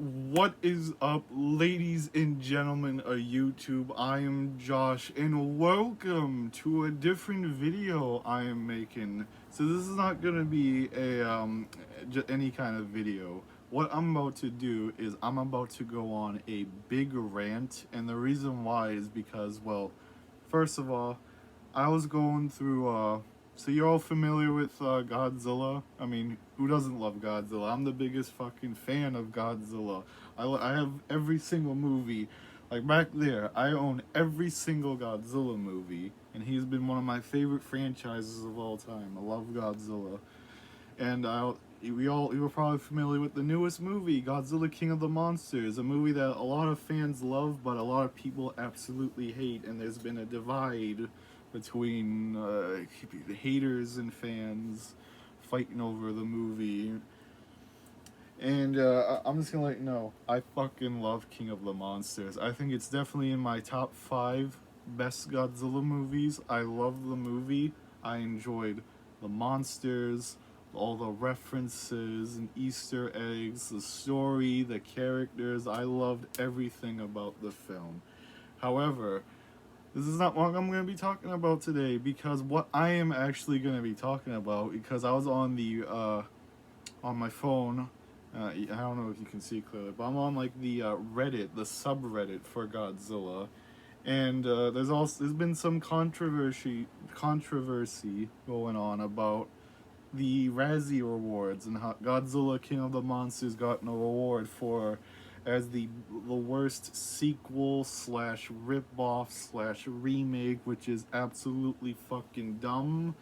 What is up, ladies and gentlemen of YouTube? I am Josh, and welcome to a different video I am making. So this is not gonna be any kind of video. What I'm about to do is I'm about to go on a big rant, and the reason why is because, well, first of all, I was going through. So you're all familiar with Godzilla? I mean, who doesn't love Godzilla? I'm the biggest fucking fan of Godzilla. I have every single movie. Like back there, I own every single Godzilla movie, and he's been one of my favorite franchises of all time. I love Godzilla, and you were probably familiar with the newest movie, Godzilla King of the Monsters, a movie that a lot of fans love, but a lot of people absolutely hate, and there's been a divide between haters and fans fighting over the movie. And I'm just gonna let you know, I fucking love King of the Monsters. I think it's definitely in my top 5 best Godzilla movies. I love the movie. I enjoyed the monsters, all the references and Easter eggs, the story, the characters. I loved everything about the film. However, this is not what I'm going to be talking about today, because what I am actually going to be talking about, because I was on the on my phone. I don't know if you can see clearly, but I'm on like the Reddit, the subreddit for Godzilla, and there's been some controversy going on about the Razzie Awards and how Godzilla King of the Monsters got an award for as the worst sequel slash ripoff slash remake, which is absolutely fucking dumb.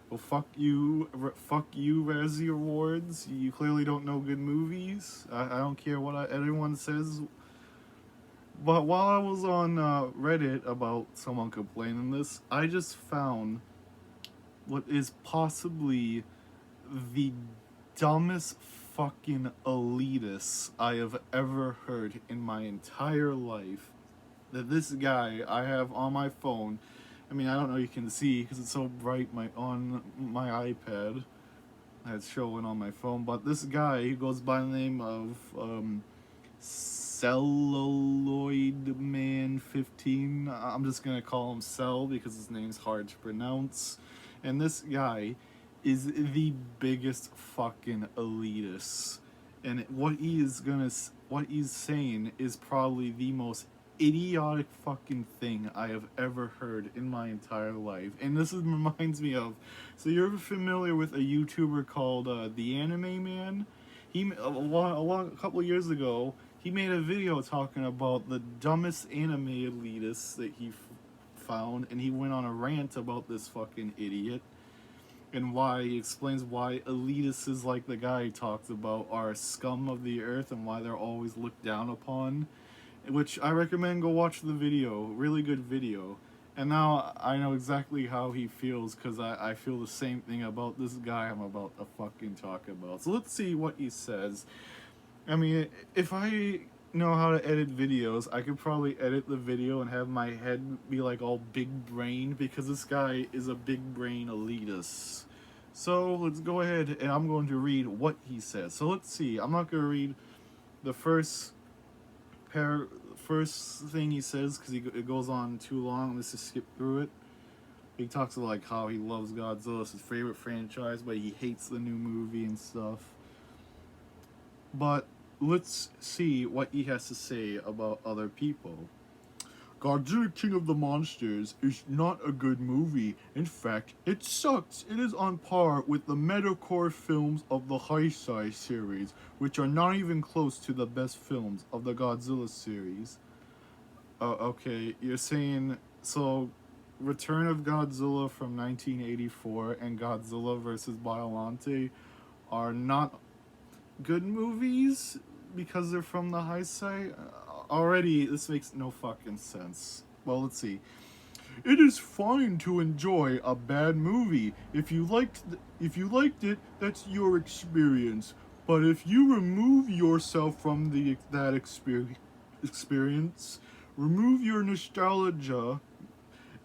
Well, fuck you, Razzie Awards. You clearly don't know good movies. I don't care what anyone says. But while I was on Reddit about someone complaining this, I just found what is possibly the dumbest fucking elitists I have ever heard in my entire life. That this guy I have on my phone, I mean, I don't know if you can see because it's so bright on my iPad that's showing on my phone, but this guy, he goes by the name of Celluloid Man 15. I'm just gonna call him Cell because his name's hard to pronounce. And this guy is the biggest fucking elitist. And what he's saying is probably the most idiotic fucking thing I have ever heard in my entire life. And reminds me of, so you're familiar with a YouTuber called The Anime Man? A couple of years ago, he made a video talking about the dumbest anime elitists that he found, and he went on a rant about this fucking idiot and why he explains why elitists like the guy he talks about are scum of the earth and why they're always looked down upon, which I recommend go watch the video. Really good video. And now I know exactly how he feels because I feel the same thing about this guy I'm about to fucking talk about. So let's see what he says. I mean, if I know how to edit videos, I could probably edit the video and have my head be like all big brain because this guy is a big brain elitist. So let's go ahead and I'm going to read what he says. So let's see. I'm not going to read the first thing he says because it goes on too long. Let's just skip through it. He talks about like how he loves Godzilla, it's his favorite franchise, but he hates the new movie and stuff. But let's see what he has to say about other people. Godzilla King of the Monsters is not a good movie. In fact, it sucks. It is on par with the metalcore films of the Heisei series, which are not even close to the best films of the Godzilla series. Okay, you're saying, so Return of Godzilla from 1984 and Godzilla vs. Biollante are not good movies because they're from the Heisei? Already, this makes no fucking sense. Well, let's see. It is fine to enjoy a bad movie. If you liked it, that's your experience. But if you remove yourself from that experience, remove your nostalgia,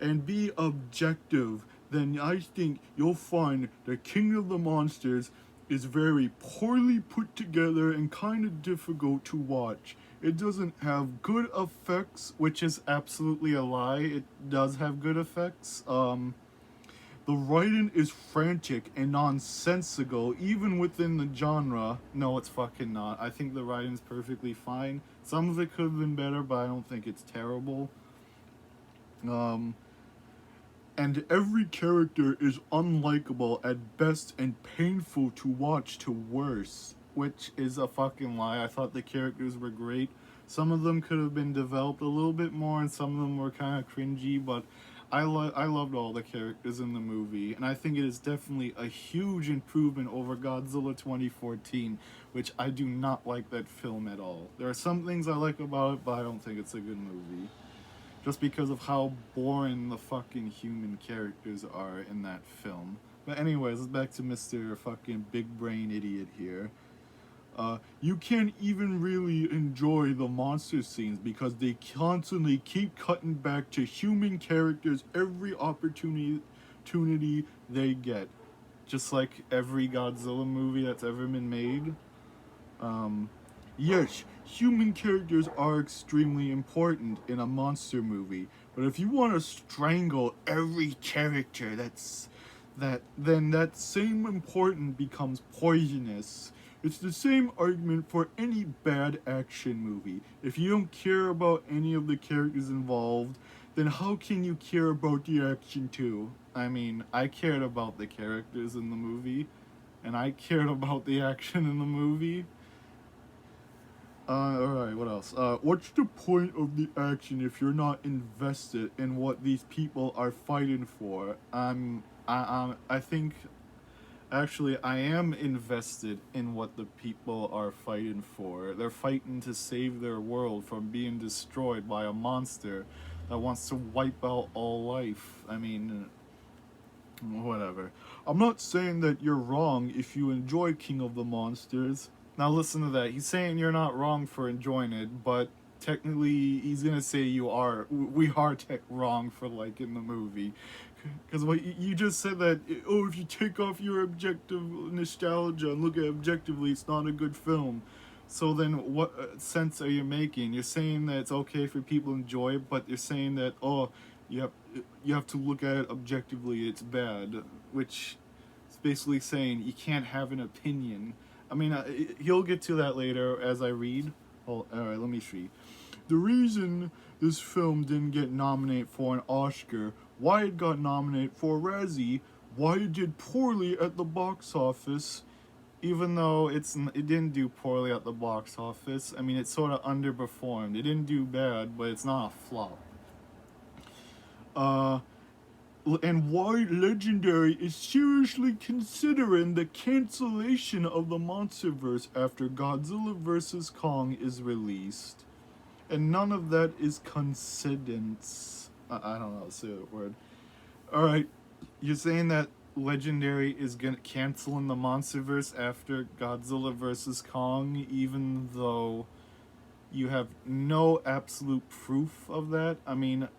and be objective, then I think you'll find the King of the Monsters is very poorly put together and kind of difficult to watch. It doesn't have good effects, which is absolutely a lie. It does have good effects. The writing is frantic and nonsensical, even within the genre. No, it's fucking not. I think the writing's perfectly fine. Some of it could have been better, but I don't think it's terrible. Um, and every character is unlikable at best and painful to watch to worse, which is a fucking lie. I thought the characters were great. Some of them could have been developed a little bit more, and some of them were kind of cringy, but I loved all the characters in the movie, and I think it is definitely a huge improvement over Godzilla 2014, which I do not like that film at all. There are some things I like about it, but I don't think it's a good movie just because of how boring the fucking human characters are in that film. But anyways, back to Mr. fucking big brain idiot here. You can't even really enjoy the monster scenes because they constantly keep cutting back to human characters every opportunity they get. Just like every Godzilla movie that's ever been made. Um, yes, human characters are extremely important in a monster movie, but if you want to strangle every character then that same important becomes poisonous. It's the same argument for any bad action movie. If you don't care about any of the characters involved, then how can you care about the action too? I mean, I cared about the characters in the movie, and I cared about the action in the movie. Alright, what else? What's the point of the action if you're not invested in what these people are fighting for? I think, actually, I am invested in what the people are fighting for. They're fighting to save their world from being destroyed by a monster that wants to wipe out all life. I mean, whatever. I'm not saying that you're wrong if you enjoy King of the Monsters. Now listen to that. He's saying you're not wrong for enjoying it, but technically he's gonna say you are. We are wrong for liking the movie, because what you just said that, oh, if you take off your objective nostalgia and look at it objectively, it's not a good film. So then, what sense are you making? You're saying that it's okay for people to enjoy it, but you're saying that, oh, you have you have to look at it objectively. It's bad, which is basically saying you can't have an opinion. I mean, he'll get to that later as I read. Oh, alright, let me see. The reason this film didn't get nominated for an Oscar, why it got nominated for a Razzie, why it did poorly at the box office, even though it didn't do poorly at the box office. I mean, it sort of underperformed. It didn't do bad, but it's not a flop. Uh, and why Legendary is seriously considering the cancellation of the Monsterverse after Godzilla vs. Kong is released. And none of that is coincidence. I don't know how to say that word. Alright, you're saying that Legendary is gonna canceling the Monsterverse after Godzilla vs. Kong, even though you have no absolute proof of that? I mean,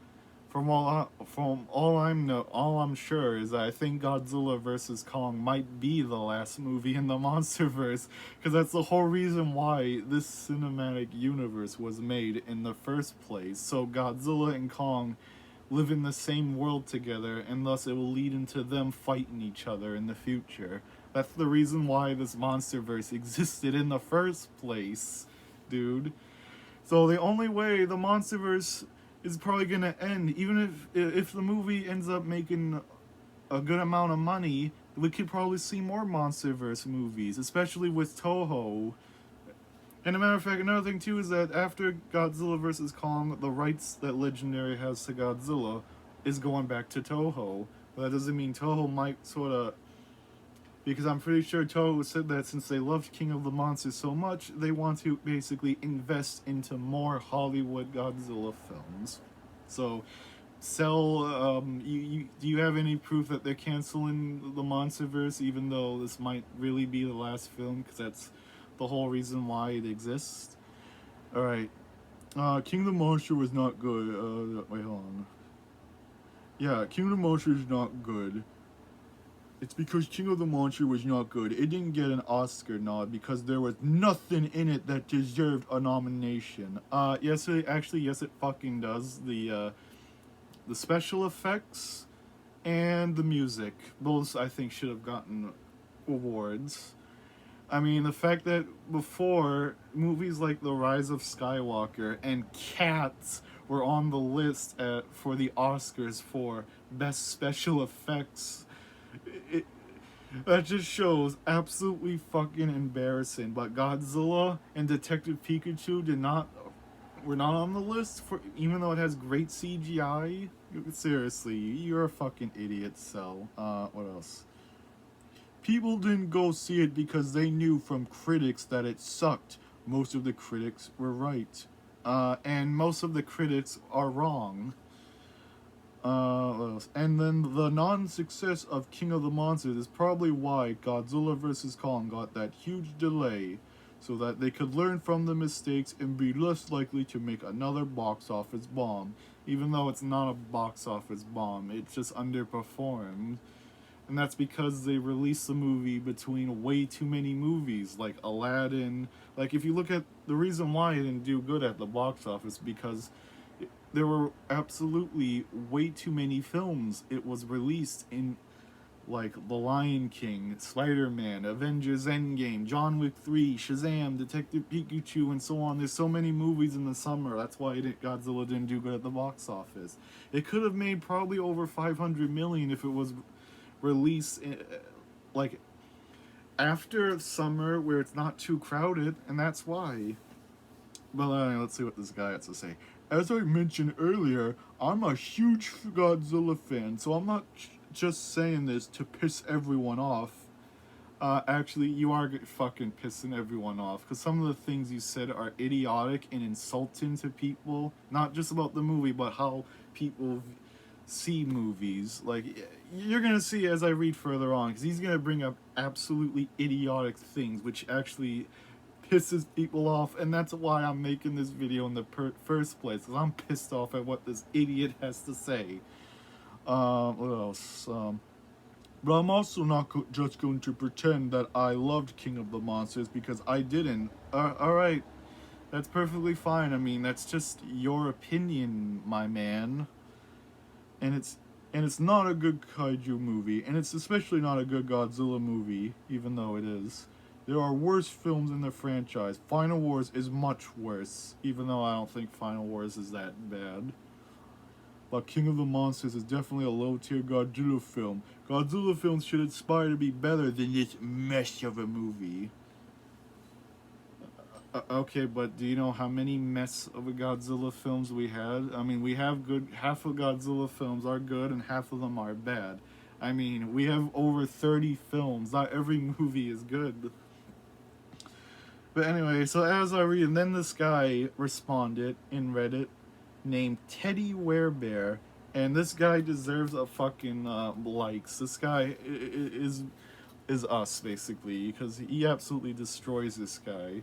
all I'm sure is that I think Godzilla vs. Kong might be the last movie in the MonsterVerse, because that's the whole reason why this cinematic universe was made in the first place. So Godzilla and Kong live in the same world together, and thus it will lead into them fighting each other in the future. That's the reason why this MonsterVerse existed in the first place, dude. So the only way the MonsterVerse is probably gonna end, even if the movie ends up making a good amount of money, we could probably see more MonsterVerse movies, especially with Toho. And a matter of fact, another thing too is that after Godzilla vs. Kong, the rights that Legendary has to Godzilla is going back to Toho. But that doesn't mean Toho might sort of, because I'm pretty sure Toho said that since they loved King of the Monsters so much, they want to basically invest into more Hollywood Godzilla films. So, do you have any proof that they're canceling the Monsterverse, even though this might really be the last film? Because that's the whole reason why it exists. Alright. King of the Monster was not good. Wait, hold on. Yeah, King of the Monster is not good. It's because King of the Monster was not good. It didn't get an Oscar nod because there was nothing in it that deserved a nomination. Yes, it fucking does. The special effects and the music, both I think should have gotten awards. I mean, the fact that before movies like The Rise of Skywalker and Cats were on the list for the Oscars for best special effects, it, that just shows absolutely fucking embarrassing. But Godzilla and Detective Pikachu did not were not on the list for, even though it has great CGI. Seriously, you're a fucking idiot. So, what else? People didn't go see it because they knew from critics that it sucked. Most of the critics were right. And most of the critics are wrong. What else? And then the non-success of King of the Monsters is probably why Godzilla vs. Kong got that huge delay, so that they could learn from the mistakes and be less likely to make another box office bomb. Even though it's not a box office bomb, it just underperformed. And that's because they released the movie between way too many movies, like Aladdin. Like, if you look at the reason why it didn't do good at the box office, because there were absolutely way too many films. It was released in, like, The Lion King, Spider-Man, Avengers Endgame, John Wick 3, Shazam, Detective Pikachu, and so on. There's so many movies in the summer. That's why Godzilla didn't do good at the box office. It could have made probably over 500 million if it was released like after summer where it's not too crowded, and that's why. But let's see what this guy has to say. As I mentioned earlier, I'm a huge Godzilla fan, so I'm not just saying this to piss everyone off. Actually, you are fucking pissing everyone off, because some of the things you said are idiotic and insulting to people. Not just about the movie, but how people see movies. Like, you're gonna see as I read further on, because he's gonna bring up absolutely idiotic things, which actually pisses people off, and that's why I'm making this video in the first place, because I'm pissed off at what this idiot has to say. What else? But I'm also not just going to pretend that I loved King of the Monsters, because I didn't. Alright, that's perfectly fine. I mean, that's just your opinion, my man. And it's not a good kaiju movie, and it's especially not a good Godzilla movie, even though it is. There are worse films in the franchise. Final Wars is much worse, even though I don't think Final Wars is that bad. But King of the Monsters is definitely a low-tier Godzilla film. Godzilla films should aspire to be better than this mess of a movie. Okay, but do you know how many mess of a Godzilla films we had? I mean, we have good, half of Godzilla films are good and half of them are bad. I mean, we have over 30 films. Not every movie is good. But anyway, so as I read, and then this guy responded in Reddit named Teddy Werebear, and this guy deserves a fucking likes. This guy is us, basically, because he absolutely destroys this guy.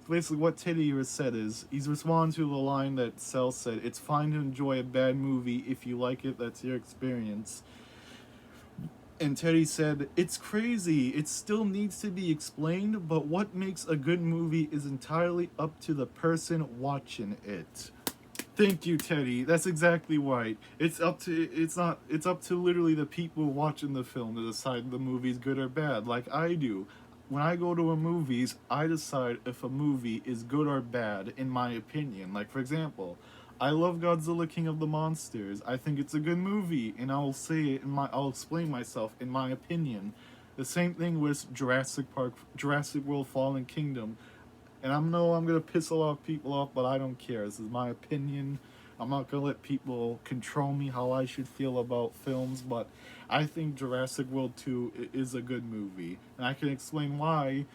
Basically, what Teddy said is, he's responding to the line that Cell said, "It's fine to enjoy a bad movie. If you like it, that's your experience." And Teddy said, "It's crazy. It still needs to be explained, but what makes a good movie is entirely up to the person watching it." Thank you, Teddy. That's exactly right. It's up to literally the people watching the film to decide the movie's good or bad, like I do. When I go to a movies, I decide if a movie is good or bad, in my opinion. Like, for example, I love Godzilla King of the Monsters. I think it's a good movie, and I'll explain myself in my opinion. The same thing with Jurassic Park, Jurassic World Fallen Kingdom. And I'm gonna piss a lot of people off, but I don't care. This is my opinion. I'm not gonna let people control me how I should feel about films, but I think Jurassic World 2 is a good movie. And I can explain why,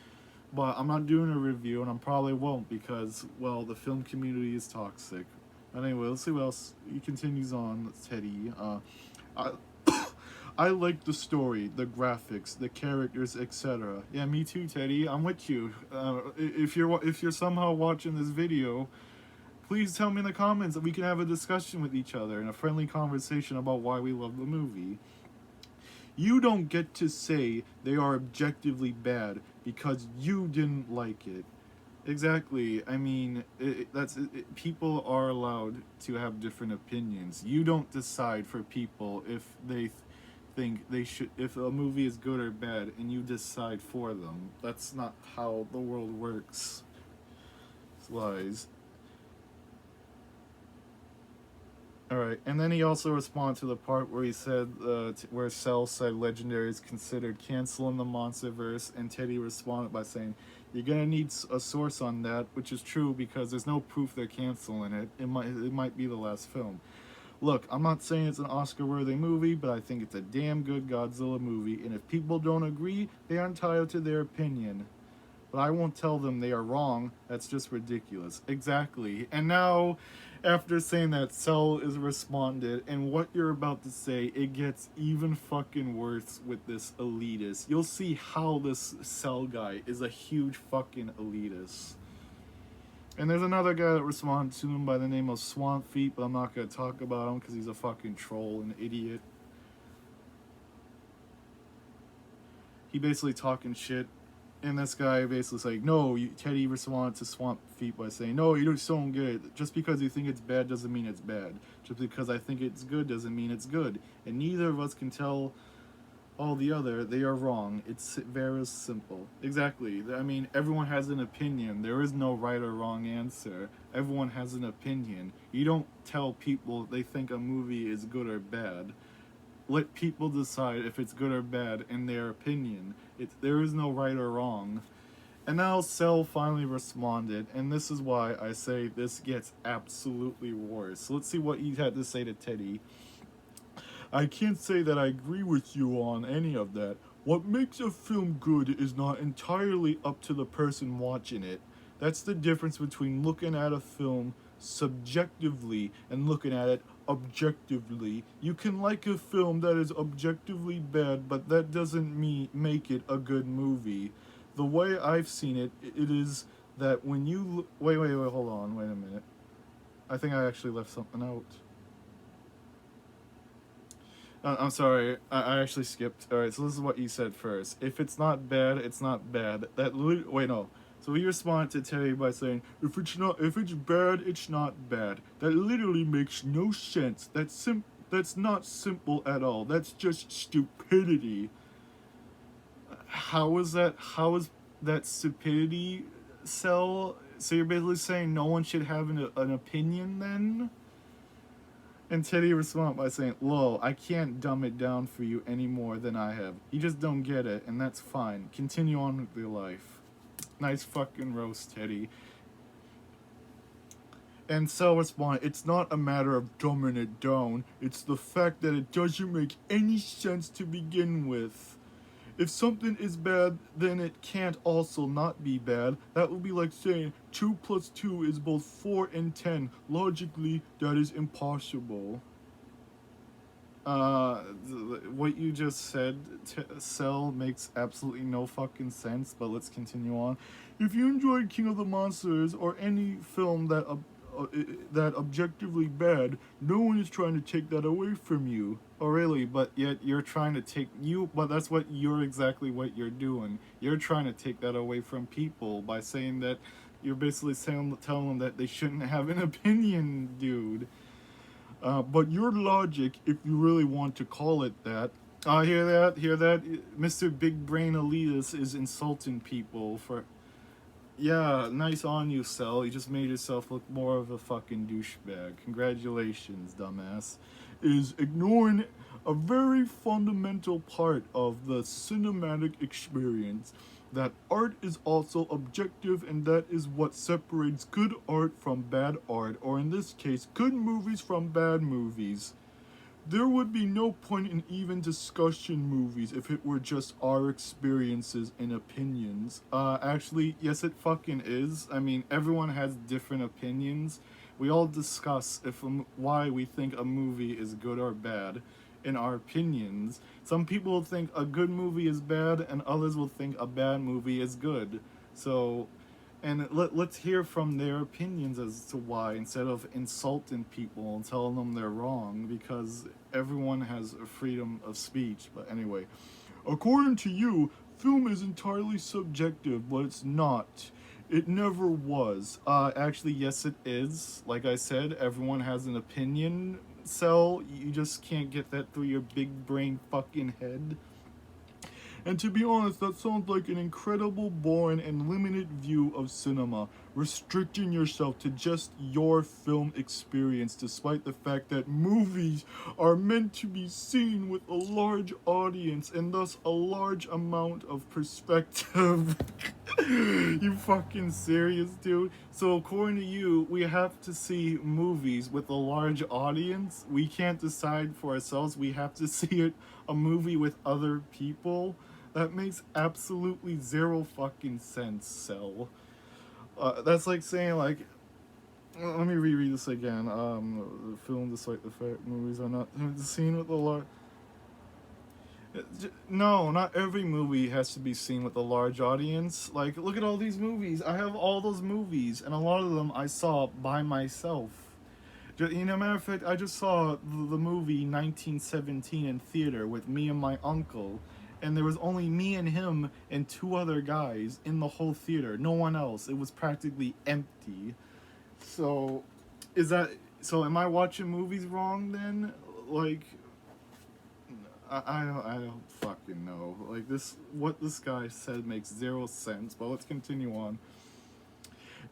but I'm not doing a review, and I probably won't, because, well, the film community is toxic. Anyway, let's see what else. He continues on, Teddy. I, I like the story, the graphics, the characters, etc. Yeah, me too, Teddy. I'm with you. If you're somehow watching this video, please tell me in the comments that we can have a discussion with each other and a friendly conversation about why we love the movie. You don't get to say they are objectively bad because you didn't like it. Exactly. I mean, people are allowed to have different opinions. You don't decide for people if think they should, if a movie is good or bad, and you decide for them. That's not how the world works. It's lies. All right, and then he also responded to the part where he said, where Cell said Legendary is considered canceling the MonsterVerse, and Teddy responded by saying, "You're gonna need a source on that," which is true because there's no proof they're canceling it. It might be the last film. Look, I'm not saying it's an Oscar-worthy movie, but I think it's a damn good Godzilla movie, and if people don't agree, they are entitled to their opinion. But I won't tell them they are wrong. That's just ridiculous. Exactly. And now, after saying that, Cell is responded, and what you're about to say, it gets even fucking worse with this elitist. You'll see how this Cell guy is a huge fucking elitist. And there's another guy that responded to him by the name of Swamp Feet, but I'm not gonna talk about him because he's a fucking troll and idiot. He basically talking shit. And this guy basically is like, no, Teddy responded to Swamp Feet by saying, no, you just don't get it. Just because you think it's bad doesn't mean it's bad. Just because I think it's good doesn't mean it's good. And neither of us can tell all the other. They are wrong. It's very simple. Exactly. I mean, everyone has an opinion. There is no right or wrong answer. Everyone has an opinion. You don't tell people they think a movie is good or bad. Let people decide if it's good or bad in their opinion. There is no right or wrong. And now Cell finally responded, and this is why I say this gets absolutely worse. So let's see what he had to say to Teddy. "I can't say that I agree with you on any of that. What makes a film good is not entirely up to the person watching it. That's the difference between looking at a film subjectively and looking at it objectively. You can like a film that is objectively bad, but that doesn't make it a good movie. The way I've seen it, it is that when you wait, hold on, wait a minute. I think I actually left something out. I'm sorry, I actually skipped. Alright, so this is what you said first. If it's not bad, it's not bad. Wait, no. So he responded to Terry by saying, if it's bad, it's not bad. That literally makes no sense. That's not simple at all. That's just stupidity." How is that stupidity, Cell? So you're basically saying no one should have an opinion then? And Teddy responded by saying, "Lol, I can't dumb it down for you any more than I have. You just don't get it, and that's fine. Continue on with your life." Nice fucking roast, Teddy. And Cell responded, "It's not a matter of dumbing it down. It's the fact that it doesn't make any sense to begin with. If something is bad, then it can't also not be bad. That would be like saying 2 plus 2 is both 4 and 10. Logically, that is impossible." What you just said, Cell, makes absolutely no fucking sense, but let's continue on. "If you enjoyed King of the Monsters or any film that objectively bad, no one is trying to take that away from you." Oh, really? But yet you're trying to but that's exactly what you're doing. You're trying to take that away from people by saying that you're basically telling them that they shouldn't have an opinion, dude. But your logic, if you really want to call it that, hear that? Hear that? Mr. Big Brain Elitist is insulting people for. Yeah, nice on you, Cell. You just made yourself look more of a fucking douchebag. Congratulations, dumbass. "Is ignoring a very fundamental part of the cinematic experience. That art is also objective, and that is what separates good art from bad art, or in this case, good movies from bad movies. There would be no point in even discussing movies if it were just our experiences and opinions." Actually, yes, it fucking is. I mean, everyone has different opinions. We all discuss why we think a movie is good or bad in our opinions. Some people will think a good movie is bad, and others will think a bad movie is good. So, and let's hear from their opinions as to why, instead of insulting people and telling them they're wrong, because everyone has a freedom of speech. But anyway, according to you, film is entirely subjective, but it's not. It never was. Actually, yes, it is. Like I said, everyone has an opinion. Cell, you just can't get that through your big brain fucking head. And to be honest, that sounds like an incredible, boring, and limited view of cinema, restricting yourself to just your film experience, despite the fact that movies are meant to be seen with a large audience and thus a large amount of perspective. You fucking serious, dude? So according to you, we have to see movies with a large audience. We can't decide for ourselves. We have to see a movie with other people. That makes absolutely zero fucking sense, Cell. That's like saying, like, let me reread this again. The film, despite the fact movies are not seen with a large. No, not every movie has to be seen with a large audience. Like, look at all these movies. I have all those movies, and a lot of them I saw by myself. You know, matter of fact, I just saw the movie 1917 in theater with me and my uncle, and there was only me and him and two other guys in the whole theater. No one else. It was practically empty. So, is that so? Am I watching movies wrong then? Like, I don't fucking know. Like this, what this guy said makes zero sense. But let's continue on.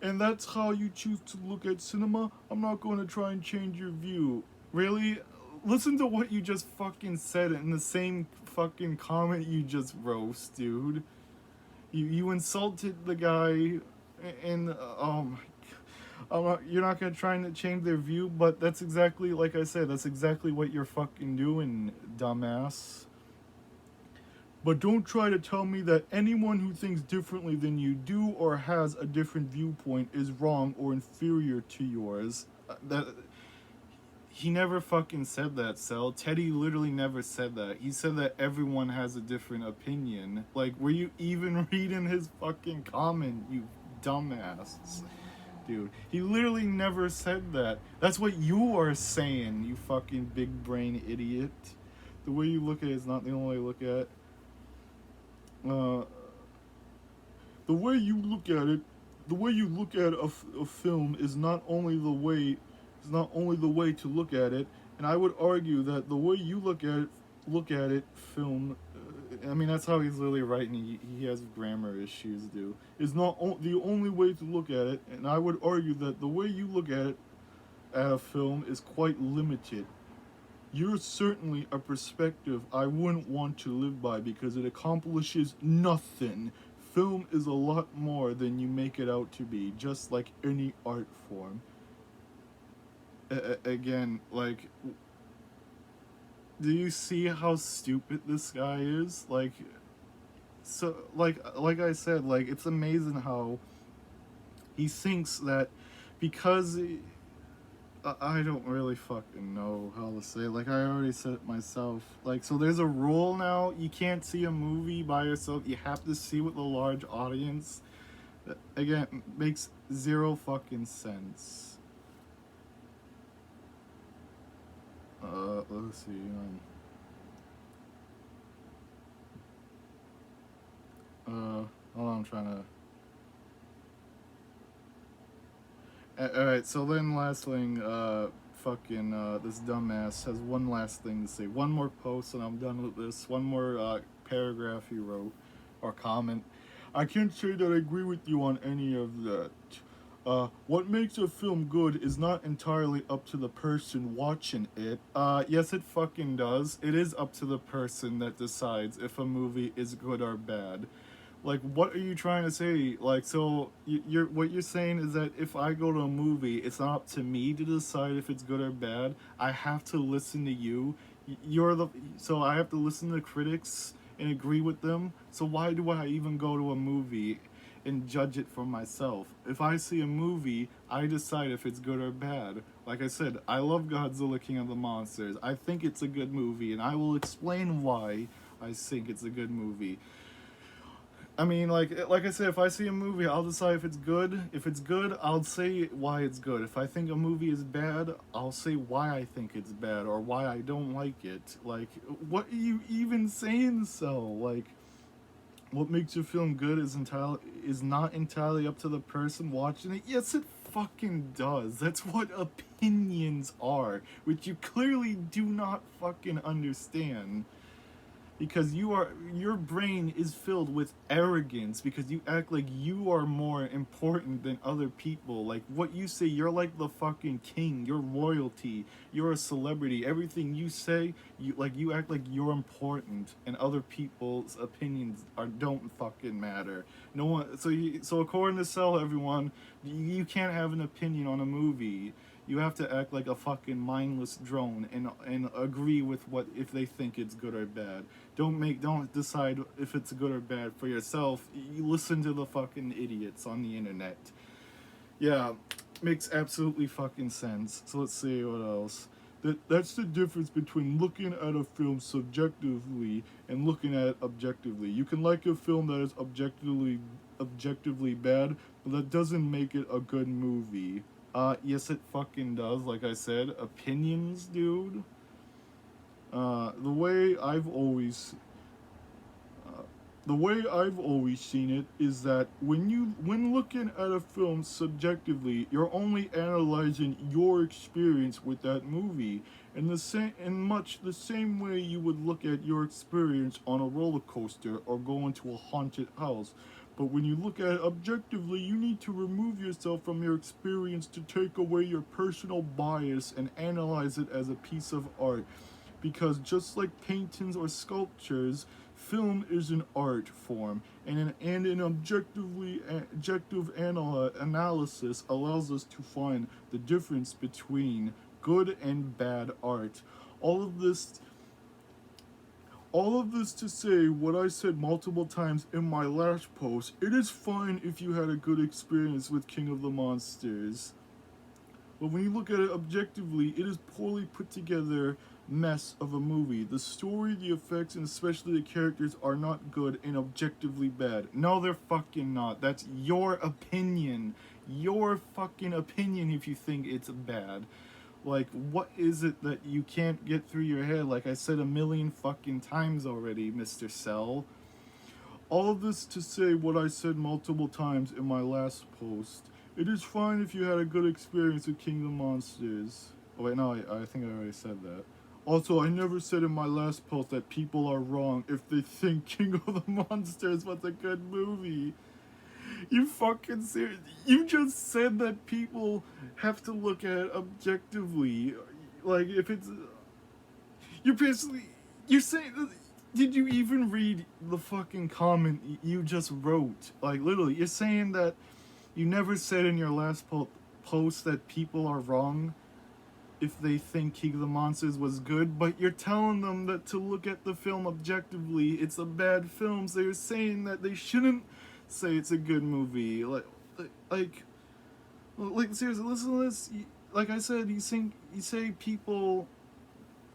And that's how you choose to look at cinema? I'm not going to try and change your view. Really? Listen to what you just fucking said in the same fucking comment you just roast, dude. You insulted the guy, and oh my you're not gonna try and change their view, but that's exactly, like I said, that's exactly what you're fucking doing, dumbass. But don't try to tell me that anyone who thinks differently than you do or has a different viewpoint is wrong or inferior to yours. That he never fucking said that, Cell. Teddy literally never said that. He said that everyone has a different opinion. Like, were you even reading his fucking comment, you dumbass? Dude, he literally never said that. That's what you are saying, you fucking big brain idiot. The way you look at it is not the only way to look at it. The way you look at it, the way you look at a film is not only the way to look at it, and I would argue that the way you look at it, film. I mean, that's how he's literally writing. He has grammar issues, dude. Is not the only way to look at it, and I would argue that the way you look at it, at a film, is quite limited. You're certainly a perspective I wouldn't want to live by because it accomplishes nothing. Film is a lot more than you make it out to be, just like any art form. Again, like, do you see how stupid this guy is? Like, so, like I said, like, it's amazing how he thinks that because I don't really fucking know how to say it. Like, I already said it myself. Like, so there's a rule now. You can't see a movie by yourself. You have to see with a large audience. That, again, makes zero fucking sense. Let's see. Hold on, I'm trying to. Alright, so then last thing, this dumbass has one last thing to say. One more post and I'm done with this. One more paragraph he wrote, or comment. I can't say that I agree with you on any of that. What makes a film good is not entirely up to the person watching it. Yes, it fucking does. It is up to the person that decides if a movie is good or bad. Like, what are you trying to say? Like, so what you're saying is that if I go to a movie, it's not up to me to decide if it's good or bad. I have to listen to you. So I have to listen to critics and agree with them. So why do I even go to a movie and judge it for myself? If I see a movie, I decide if it's good or bad. Like I said, I love Godzilla King of the Monsters. I think it's a good movie, and I will explain why I think it's a good movie. I mean, like I said, if I see a movie, I'll decide if it's good. If it's good, I'll say why it's good. If I think a movie is bad, I'll say why I think it's bad or why I don't like it. Like, what are you even saying? So, like, what makes your film good is not entirely up to the person watching it. Yes, it fucking does. That's what opinions are, which you clearly do not fucking understand, because your brain is filled with arrogance because you act like you are more important than other people. Like, what you say, you're like the fucking king, you're royalty, you're a celebrity. Everything you say, you act like you're important and other people's opinions are don't fucking matter. No one so according to Cell, everyone, you can't have an opinion on a movie. You have to act like a fucking mindless drone and agree with what if they think it's good or bad. Don't decide if it's good or bad for yourself. You listen to the fucking idiots on the internet. Yeah, makes absolutely fucking sense. So let's see what else. That's the difference between looking at a film subjectively and looking at it objectively. You can like a film that is objectively bad, but that doesn't make it a good movie. Yes, it fucking does. Like I said, opinions, dude. The way I've always the way I've always seen it is that when looking at a film subjectively, you're only analyzing your experience with that movie in much the same way you would look at your experience on a roller coaster or going to a haunted house. But when you look at it objectively, you need to remove yourself from your experience to take away your personal bias and analyze it as a piece of art. Because just like paintings or sculptures, film is an art form, and an objective analysis allows us to find the difference between good and bad art. All of this all of this to say what I said multiple times in my last post. It is fine if you had a good experience with King of the Monsters. But when you look at it objectively, it is poorly put together mess of a movie. The story, the effects, and especially the characters are not good and objectively bad. No, they're fucking not. That's your opinion. Your fucking opinion if you think it's bad. Like, what is it that you can't get through your head? Like I said a million fucking times already, Mr. Cell. All of this to say what I said multiple times in my last post. It is fine if you had a good experience with King of the Monsters. Oh wait, no, I think I already said that. Also, I never said in my last post that people are wrong if they think King of the Monsters was a good movie. You fucking serious? You just said that people have to look at it objectively. Like, if it's you're basically you're saying. Did you even read the fucking comment you just wrote? Like, literally, you're saying that you never said in your last post that people are wrong if they think King of the Monsters was good, but you're telling them that to look at the film objectively, it's a bad film. So you're saying that they shouldn't say it's a good movie. Like, like seriously, listen to this. Like I said, you say people.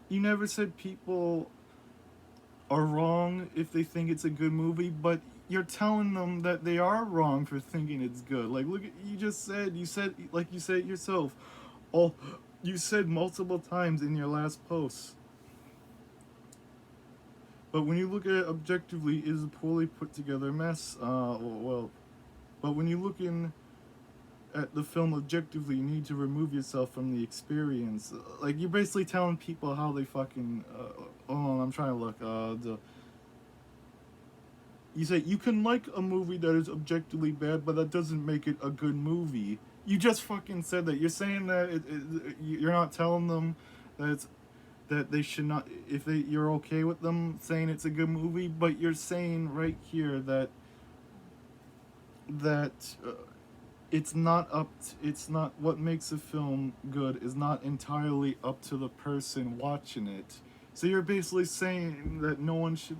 You never said people are wrong if they think it's a good movie, but you're telling them that they are wrong for thinking it's good. Like, look at you said it yourself. All you said multiple times in your last post. But when you look at it objectively, it is a poorly put together mess. But when you look at the film objectively, you need to remove yourself from the experience. Like, you're basically telling people how they fucking. Hold on, I'm trying to look. You say you can like a movie that is objectively bad, but that doesn't make it a good movie. You just fucking said that. You're saying that you're not telling them that that they should not if you're okay with them saying it's a good movie, but you're saying right here that it's not what makes a film good is not entirely up to the person watching it. So you're basically saying that no one should.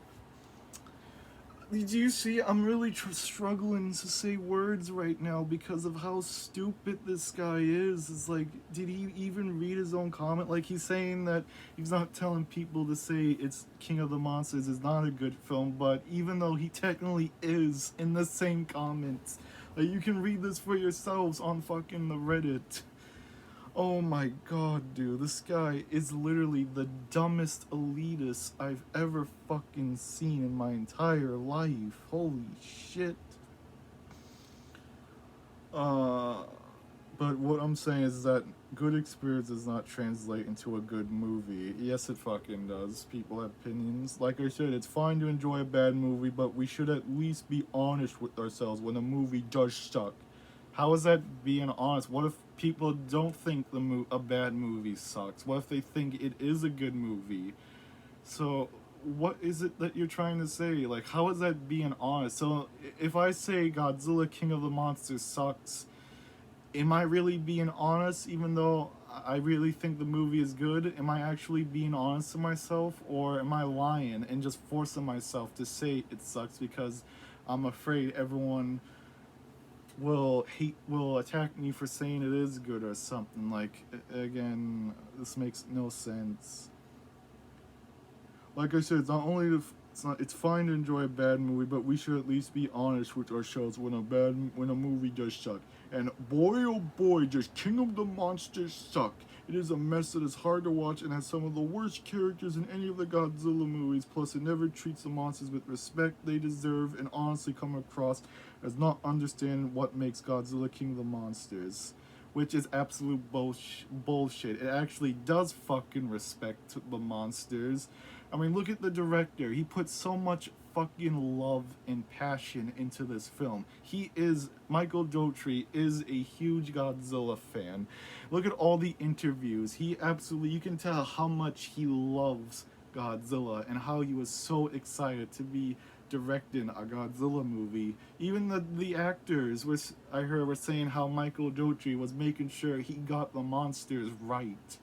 Do you see? I'm really struggling to say words right now because of how stupid this guy is. It's like, did he even read his own comment? Like, he's saying that he's not telling people to say it's King of the Monsters is not a good film, but even though he technically is in the same comments, like, you can read this for yourselves on fucking the Reddit. Oh my god, dude. This guy is literally the dumbest elitist I've ever fucking seen in my entire life. Holy shit. Uh, but what I'm saying is that good experience does not translate into a good movie. Yes, it fucking does. People have opinions. Like I said, it's fine to enjoy a bad movie, but we should at least be honest with ourselves when a movie does suck. How is that being honest? What if people don't think a bad movie sucks? What if they think it is a good movie? So, what is it that you're trying to say? Like, how is that being honest? So, if I say Godzilla King of the Monsters sucks, am I really being honest even though I really think the movie is good? Am I actually being honest to myself, or am I lying and just forcing myself to say it sucks because I'm afraid everyone will attack me for saying it is good or something? Like, again, this makes no sense. Like I said, it's not only it's fine to enjoy a bad movie, but we should at least be honest with ourselves when a movie does suck. And boy oh boy, does King of the Monsters suck. It is a mess that is hard to watch and has some of the worst characters in any of the Godzilla movies. Plus, it never treats the monsters with respect they deserve, and honestly come across as not understanding what makes Godzilla King of the Monsters, which is absolute bullshit. It actually does fucking respect the monsters. I mean, look at the director. He put so much fucking love and passion into this film. Michael Dougherty is a huge Godzilla fan. Look at all the interviews. You can tell how much he loves Godzilla and how he was so excited to be directing a Godzilla movie. Even the actors were saying how Michael Dougherty was making sure he got the monsters right.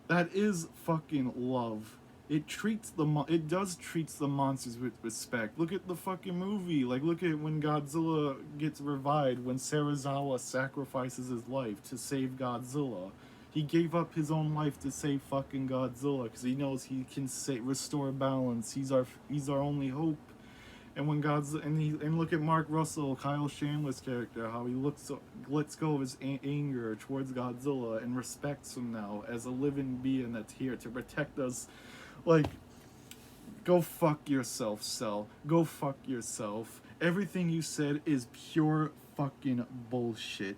That is fucking love. It does treats the monsters with respect. Look at the fucking movie. Like, look at when Godzilla gets revived, when Serizawa sacrifices his life to save Godzilla. He gave up his own life to save fucking Godzilla because he knows he can restore balance. He's our only hope. And when and look at Mark Russell, Kyle Chandler's character, how he lets go of his anger towards Godzilla and respects him now as a living being that's here to protect us. Like, go fuck yourself, Cell. Go fuck yourself. Everything you said is pure fucking bullshit.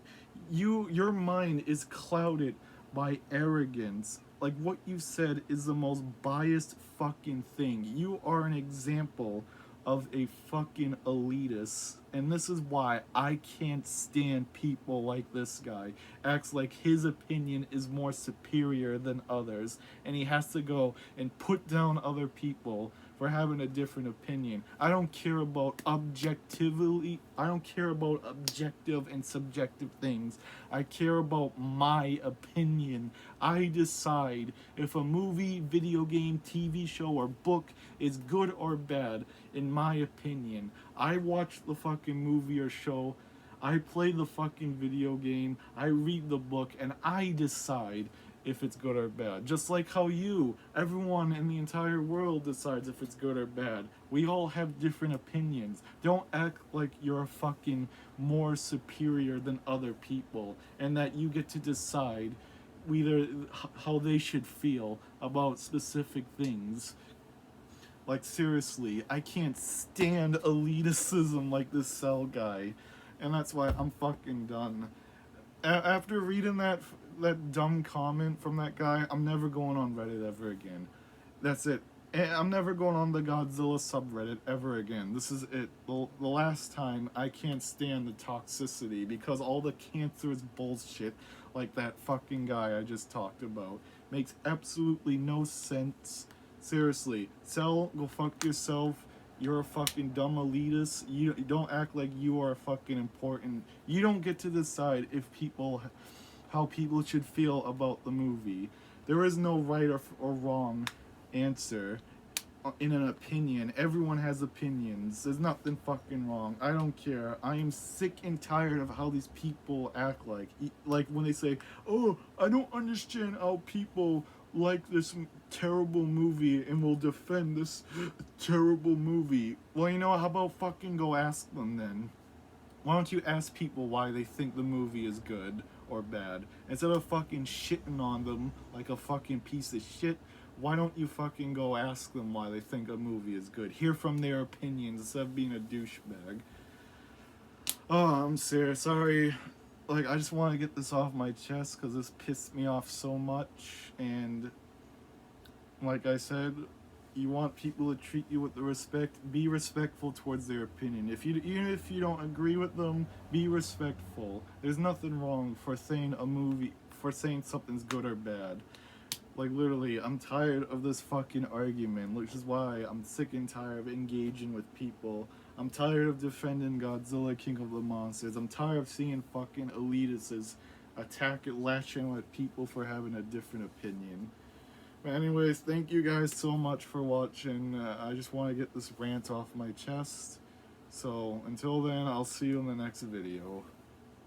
Your mind is clouded by arrogance. Like, what you said is the most biased fucking thing. You are an example of a fucking elitist. And this is why I can't stand people like this guy. Acts like his opinion is more superior than others. And he has to go and put down other people for having a different opinion. I don't care about objective and subjective things. I care about my opinion. I decide if a movie, video game, TV show, or book is good or bad, in my opinion. I watch the fucking movie or show, I play the fucking video game, I read the book, and I decide if it's good or bad. Just like how everyone in the entire world decides if it's good or bad. We all have different opinions. Don't act like you're fucking more superior than other people and that you get to decide either how they should feel about specific things. Like, seriously, I can't stand elitism like this Cell guy, and that's why I'm fucking done. After reading that dumb comment from that guy, I'm never going on Reddit ever again. That's it. And I'm never going on the Godzilla subreddit ever again. This is it. The last time. I can't stand the toxicity because all the cancerous bullshit like that fucking guy I just talked about makes absolutely no sense. Seriously, Cell, go fuck yourself. You're a fucking dumb elitist. You don't act like you are fucking important. You don't get to decide how people should feel about the movie. There is no right or wrong answer. in an opinion. Everyone has opinions. There's nothing fucking wrong. I don't care. I am sick and tired of how these people act like when they say, "Oh, I don't understand how people like this terrible movie and will defend this terrible movie." Well, you know, how about fucking go ask them then? Why don't you ask people why they think the movie is good or bad? Instead of fucking shitting on them like a fucking piece of shit, why don't you fucking go ask them why they think a movie is good? Hear from their opinions instead of being a douchebag. Oh, I'm serious. Sorry. Like, I just want to get this off my chest because this pissed me off so much. And, like I said, you want people to treat you with the respect. Be respectful towards their opinion. Even if you don't agree with them, be respectful. There's nothing wrong for saying something's good or bad. Like, literally, I'm tired of this fucking argument, which is why I'm sick and tired of engaging with people. I'm tired of defending Godzilla, King of the Monsters. I'm tired of seeing fucking elitists lashing at people for having a different opinion. But anyways, thank you guys so much for watching. I just want to get this rant off my chest. So, until then, I'll see you in the next video.